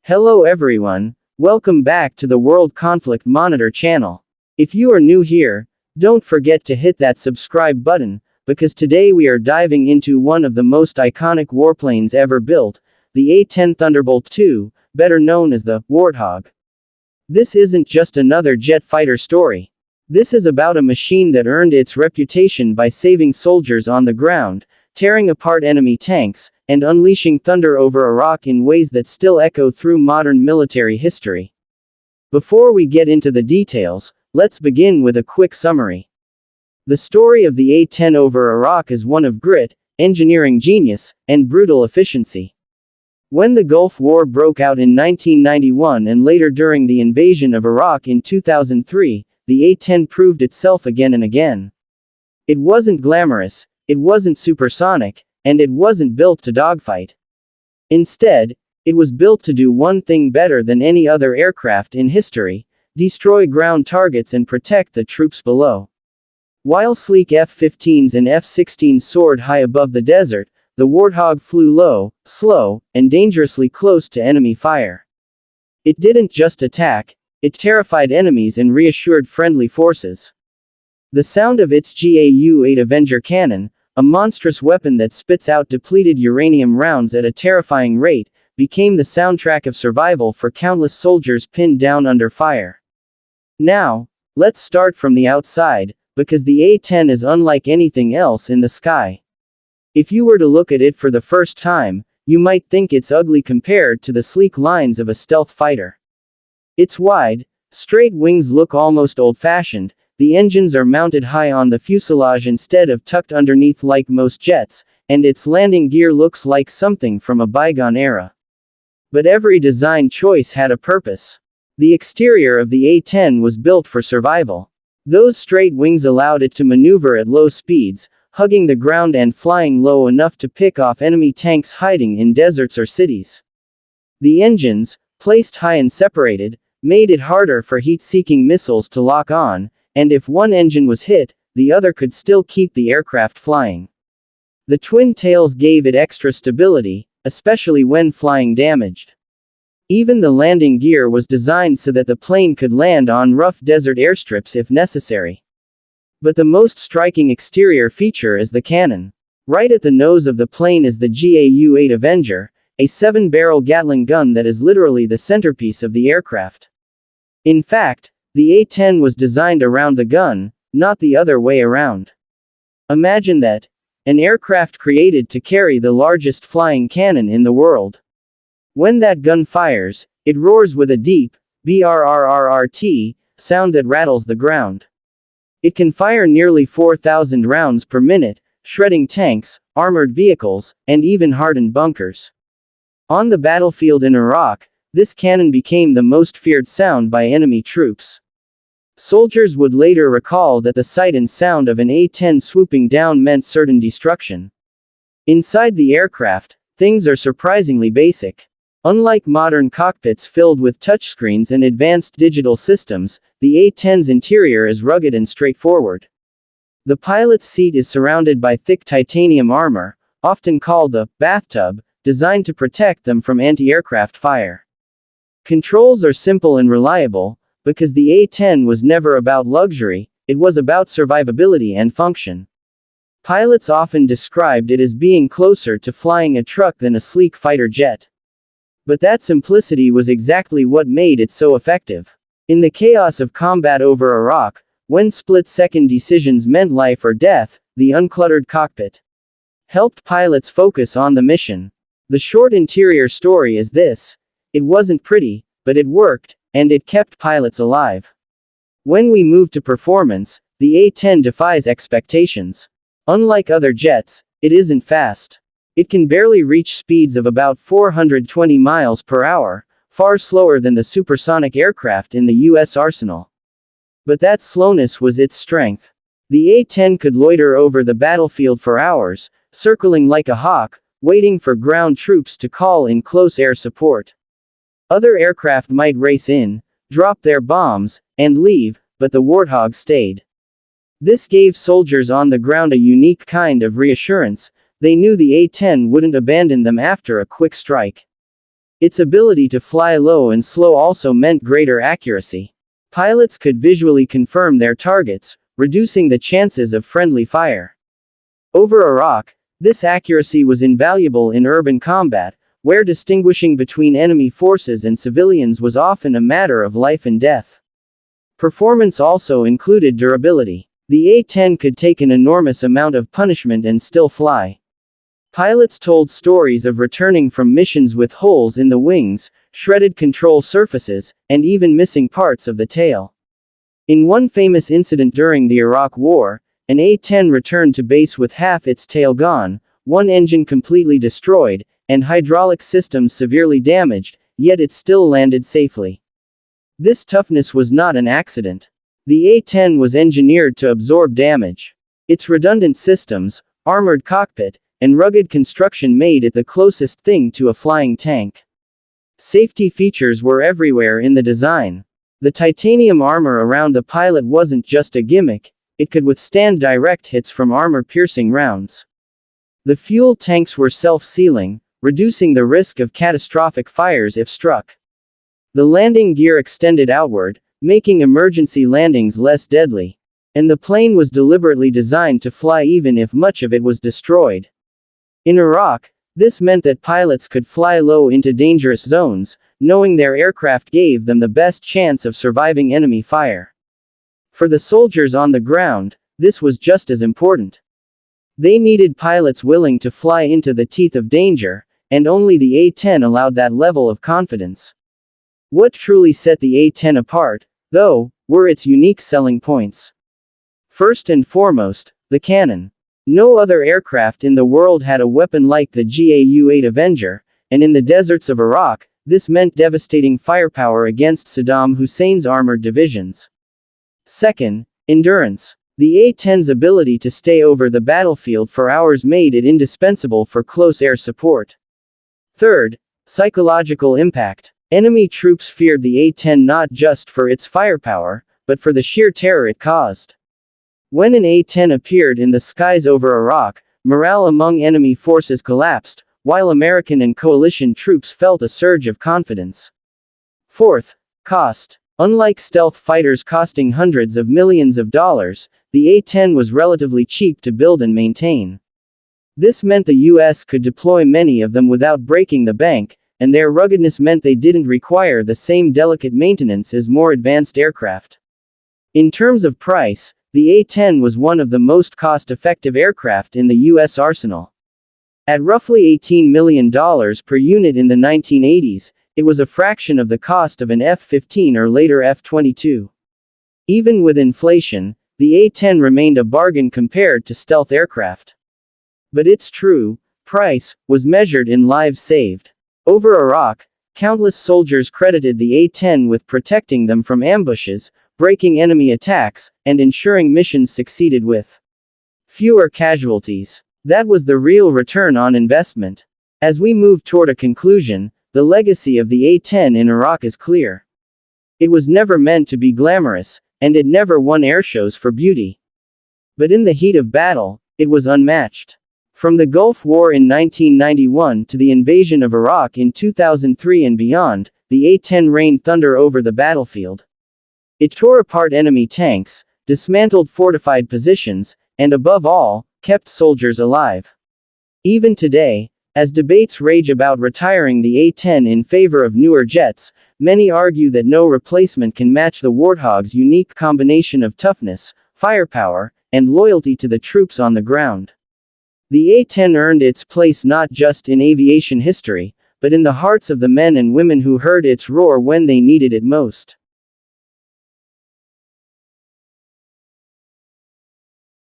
Hello everyone, welcome back to the World Conflict Monitor channel. If you are new here, don't forget to hit that subscribe button, because today we are diving into one of the most iconic warplanes ever built, the A-10 Thunderbolt II, better known as the Warthog. This isn't just another jet fighter story. This is about a machine that earned its reputation by saving soldiers on the ground, tearing apart enemy tanks, and unleashing thunder over Iraq in ways that still echo through modern military history. Before we get into the details, let's begin with a quick summary. The story of the A-10 over Iraq is one of grit, engineering genius, and brutal efficiency. When the Gulf War broke out in 1991 and later during the invasion of Iraq in 2003, the A-10 proved itself again and again. It wasn't glamorous, it wasn't supersonic, and it wasn't built to dogfight. Instead, it was built to do one thing better than any other aircraft in history: destroy ground targets and protect the troops below. While sleek F-15s and F-16s soared high above the desert, the Warthog flew low, slow, and dangerously close to enemy fire. It didn't just attack, it terrified enemies and reassured friendly forces. The sound of its GAU-8 Avenger cannon, a monstrous weapon that spits out depleted uranium rounds at a terrifying rate, became the soundtrack of survival for countless soldiers pinned down under fire. Now, let's start from the outside, because the A-10 is unlike anything else in the sky. If you were to look at it for the first time, you might think it's ugly compared to the sleek lines of a stealth fighter. Its wide, straight wings look almost old-fashioned. The engines are mounted high on the fuselage instead of tucked underneath like most jets, and its landing gear looks like something from a bygone era. But every design choice had a purpose. The exterior of the A-10 was built for survival. Those straight wings allowed it to maneuver at low speeds, hugging the ground and flying low enough to pick off enemy tanks hiding in deserts or cities. The engines, placed high and separated, made it harder for heat-seeking missiles to lock on, and if one engine was hit, the other could still keep the aircraft flying. The twin tails gave it extra stability, especially when flying damaged. Even the landing gear was designed so that the plane could land on rough desert airstrips if necessary. But the most striking exterior feature is the cannon. Right at the nose of the plane is the GAU-8 Avenger, a 7-barrel Gatling gun that is literally the centerpiece of the aircraft. In fact, the A-10 was designed around the gun, not the other way around. Imagine that. An aircraft created to carry the largest flying cannon in the world. When that gun fires, it roars with a deep, BRRRRT, sound that rattles the ground. It can fire nearly 4,000 rounds per minute, shredding tanks, armored vehicles, and even hardened bunkers. On the battlefield in Iraq, this cannon became the most feared sound by enemy troops. Soldiers would later recall that the sight and sound of an A-10 swooping down meant certain destruction. Inside the aircraft, things are surprisingly basic. Unlike modern cockpits filled with touchscreens and advanced digital systems, the A-10's interior is rugged and straightforward. The pilot's seat is surrounded by thick titanium armor, often called the bathtub, designed to protect them from anti-aircraft fire. Controls are simple and reliable, because the A-10 was never about luxury, it was about survivability and function. Pilots often described it as being closer to flying a truck than a sleek fighter jet. But that simplicity was exactly what made it so effective. In the chaos of combat over Iraq, when split-second decisions meant life or death, the uncluttered cockpit helped pilots focus on the mission. The short interior story is this: it wasn't pretty, but it worked, and it kept pilots alive. When we move to performance, the A-10 defies expectations. Unlike other jets, it isn't fast. It can barely reach speeds of about 420 miles per hour, far slower than the supersonic aircraft in the U.S. arsenal. But that slowness was its strength. The A-10 could loiter over the battlefield for hours, circling like a hawk, waiting for ground troops to call in close air support. Other aircraft might race in, drop their bombs, and leave, but the Warthog stayed. This gave soldiers on the ground a unique kind of reassurance. They knew the A-10 wouldn't abandon them after a quick strike. Its ability to fly low and slow also meant greater accuracy. Pilots could visually confirm their targets, reducing the chances of friendly fire. Over Iraq, this accuracy was invaluable in urban combat, where distinguishing between enemy forces and civilians was often a matter of life and death. Performance also included durability. The A-10 could take an enormous amount of punishment and still fly. Pilots told stories of returning from missions with holes in the wings, shredded control surfaces, and even missing parts of the tail. In one famous incident during the Iraq War, an A-10 returned to base with half its tail gone, one engine completely destroyed, and hydraulic systems severely damaged, yet it still landed safely. This toughness was not an accident. The A-10 was engineered to absorb damage. Its redundant systems, armored cockpit, and rugged construction made it the closest thing to a flying tank. Safety features were everywhere in the design. The titanium armor around the pilot wasn't just a gimmick, it could withstand direct hits from armor-piercing rounds. The fuel tanks were self-sealing, reducing the risk of catastrophic fires if struck. The landing gear extended outward, making emergency landings less deadly. And the plane was deliberately designed to fly even if much of it was destroyed. In Iraq, this meant that pilots could fly low into dangerous zones, knowing their aircraft gave them the best chance of surviving enemy fire. For the soldiers on the ground, this was just as important. They needed pilots willing to fly into the teeth of danger, and only the A-10 allowed that level of confidence. What truly set the A-10 apart, though, were its unique selling points. First and foremost, the cannon. No other aircraft in the world had a weapon like the GAU-8 Avenger, and in the deserts of Iraq, this meant devastating firepower against Saddam Hussein's armored divisions. Second, endurance. The A-10's ability to stay over the battlefield for hours made it indispensable for close air support. Third, psychological impact. Enemy troops feared the A-10 not just for its firepower, but for the sheer terror it caused. When an A-10 appeared in the skies over Iraq, morale among enemy forces collapsed, while American and coalition troops felt a surge of confidence. Fourth, cost. Unlike stealth fighters costing hundreds of millions of dollars, the A-10 was relatively cheap to build and maintain. This meant the US could deploy many of them without breaking the bank, and their ruggedness meant they didn't require the same delicate maintenance as more advanced aircraft. In terms of price, the A-10 was one of the most cost-effective aircraft in the US arsenal. At roughly $18 million per unit in the 1980s, it was a fraction of the cost of an F-15 or later F-22. Even with inflation, the A-10 remained a bargain compared to stealth aircraft. But its true price was measured in lives saved. Over Iraq, countless soldiers credited the A-10 with protecting them from ambushes, breaking enemy attacks, and ensuring missions succeeded with fewer casualties. That was the real return on investment. As we move toward a conclusion, the legacy of the A-10 in Iraq is clear. It was never meant to be glamorous, and it never won airshows for beauty. But in the heat of battle, it was unmatched. From the Gulf War in 1991 to the invasion of Iraq in 2003 and beyond, the A-10 rained thunder over the battlefield. It tore apart enemy tanks, dismantled fortified positions, and above all, kept soldiers alive. Even today, as debates rage about retiring the A-10 in favor of newer jets, many argue that no replacement can match the Warthog's unique combination of toughness, firepower, and loyalty to the troops on the ground. The A-10 earned its place not just in aviation history, but in the hearts of the men and women who heard its roar when they needed it most.